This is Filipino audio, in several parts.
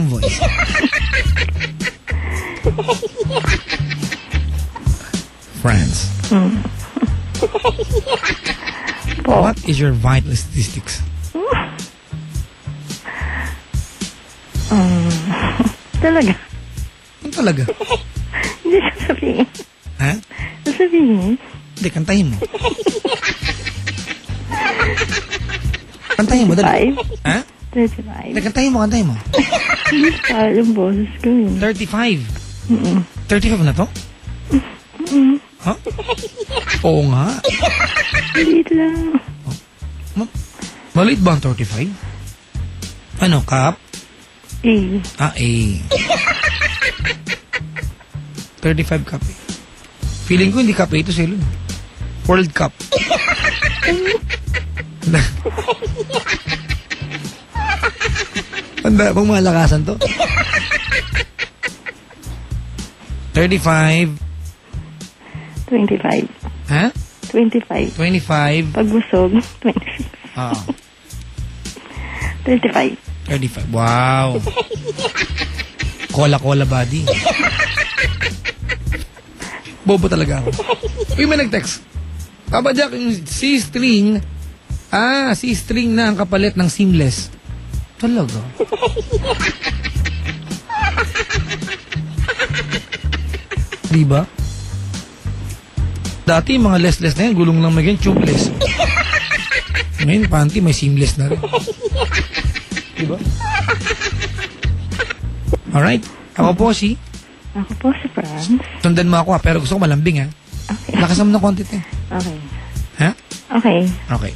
voice. Friends. What is your vital statistics? Talaga? Ano talaga? Hindi sasabihin. Ha? Sasabihin? Hindi, kantahin mo. Kantahin mo, dali. 35? Ha? 35. Hindi, kantahin mo. Hindi kaya yung boses ko yun. 35. 35 na to? Ha? Oo nga. Maliit lang. Maliit ba ang 35? Ano, cup? A. Ah, A. 35 cup A. Feeling ko hindi cup A ito, Selon. World Cup. Handa bang malakasan to? 35. 25. Ha? 25. 25. Pag busog, 26. Ah. 35. 35. Wow. Cola body. Bobo talaga ako. Uy, may nag-text. Papa Jack, yung C-string. C-string na ang kapalit ng seamless. Talaga? Diba? Dati mga less na yan, gulong lang maging tubeless. Ngayon, panty, may seamless na rin. Diba? Alright. Ako po si Franz. Sundan mo ako pero gusto ko malambing ha. Okay. Lakasan mo ng konti eh. Okay. Ha? Okay. Okay.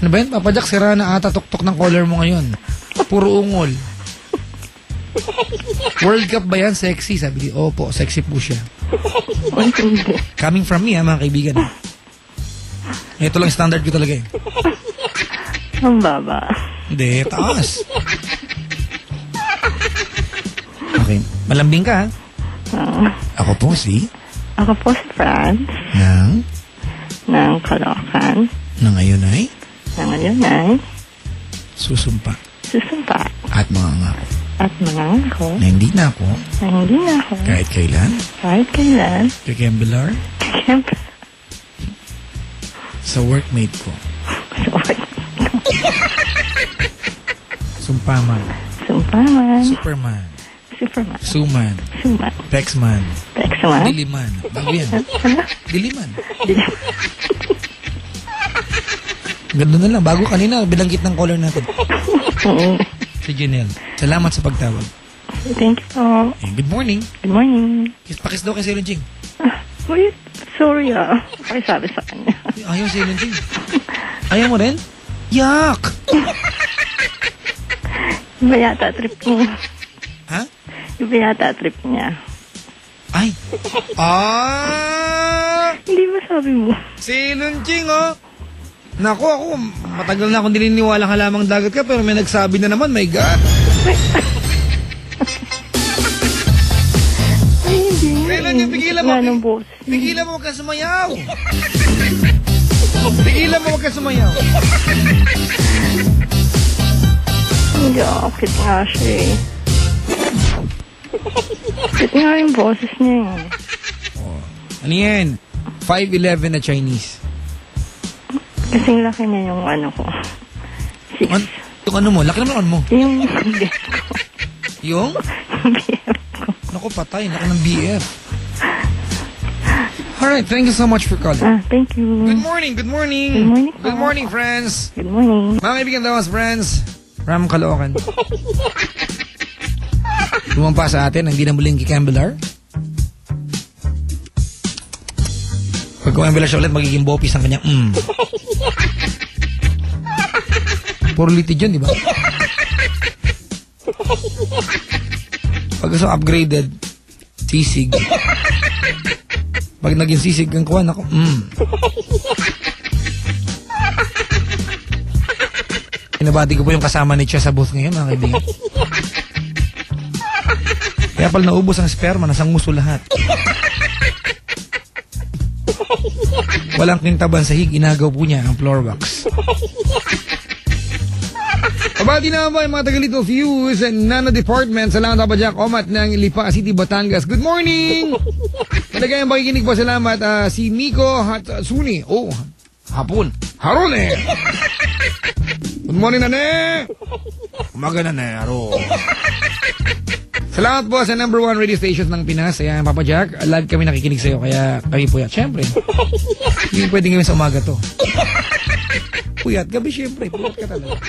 Ano ba yun? Papa Jack, sira na ata tuktok ng collar mo ngayon. Puro ungol. World Cup ba yan? Sexy? Sabi di, opo, sexy po siya. Coming from me ha, mga kaibigan. Ito lang standard ko talaga eh. Ang baba. Hindi, taas. Okay, malambing ka ha? Ako po si Franz. Ng Caloocan. Na ngayon ay susumpa. At mga ngako. Na hindi na ako. Kahit kailan. Kikembelar. Sa workmate ko. Sumpaman. Superman. Suman. Pexman. Diliman. Bago yan. Diliman. Ganda na lang. Bago kanina, bilanggit ng color natin. Si Janelle. Salamat sa pagtawag. Thank you po. Good morning. Good morning. Pakis daw kay Selon Ching. Wait, sorry pakisabi sa kanya. Ayaw Selon Ching. Ayaw mo rin? Yak! Iba yata trip niya. Ha? Iba yata trip niya. Ay! Hindi ba sabi mo? Selon Ching, oh! Naku, ako, matagal na akong dininiwala ka lamang dagat ka, pero may nagsabi na naman, my God! Ay, hindi. Selon Ching, pigilan mo! Pigilan mo, huwag kang sumayaw! Pigilan mo, huwag kang sumayaw! Hindi, akit nga siya eh. Akit nga yung boses niya eh. Ano yan? 5'11 na Chinese. Kasing laki niya yung ano ko. 6. Yung ano mo? Laki naman mo? Yung BF ko. Yung? BF ko. Naku, patay. Laki ng BF. Alright, thank you so much for calling. Thank you. Good morning. Good morning, Friends. Good morning. Mga kaibigan daw, friends. Ram Caloocan. Lumampa sa atin, hindi na muling kikembelar. Pag kumembelar siya ulit, magiging bopis ang kanyang Puro litid yun, di ba? Pag gusto upgraded, sisig. Pag naging sisig ang kuwan, ako, Pinabati ko po yung kasama ni Chia sa booth ngayon, mga kaibigan. Kaya pala naubos ang sperma, nasang nguso lahat. Walang kintaban sa hig, inagaw po niya ang floor wax. Kabati na ba yung mga tagalito Fuse and Nano Department? Salamat Papa Jack. Omat ng Lipa City, Batangas. Good morning! Malagayang pakikinig po. Salamat. Si Nico Hatsuni. Oh, hapon. Harone! Good morning, Nane! Umaga, Nane. Haro. Salamat po sa number 1 radio stations ng Pinas. Ayan, Papa Jack. Lagi kami nakikinig sa'yo. Kaya kami po yan. Siyempre. Hindi pwedeng gawin sa umaga to. Puyat. Gabi siyempre. Puyat ka talaga.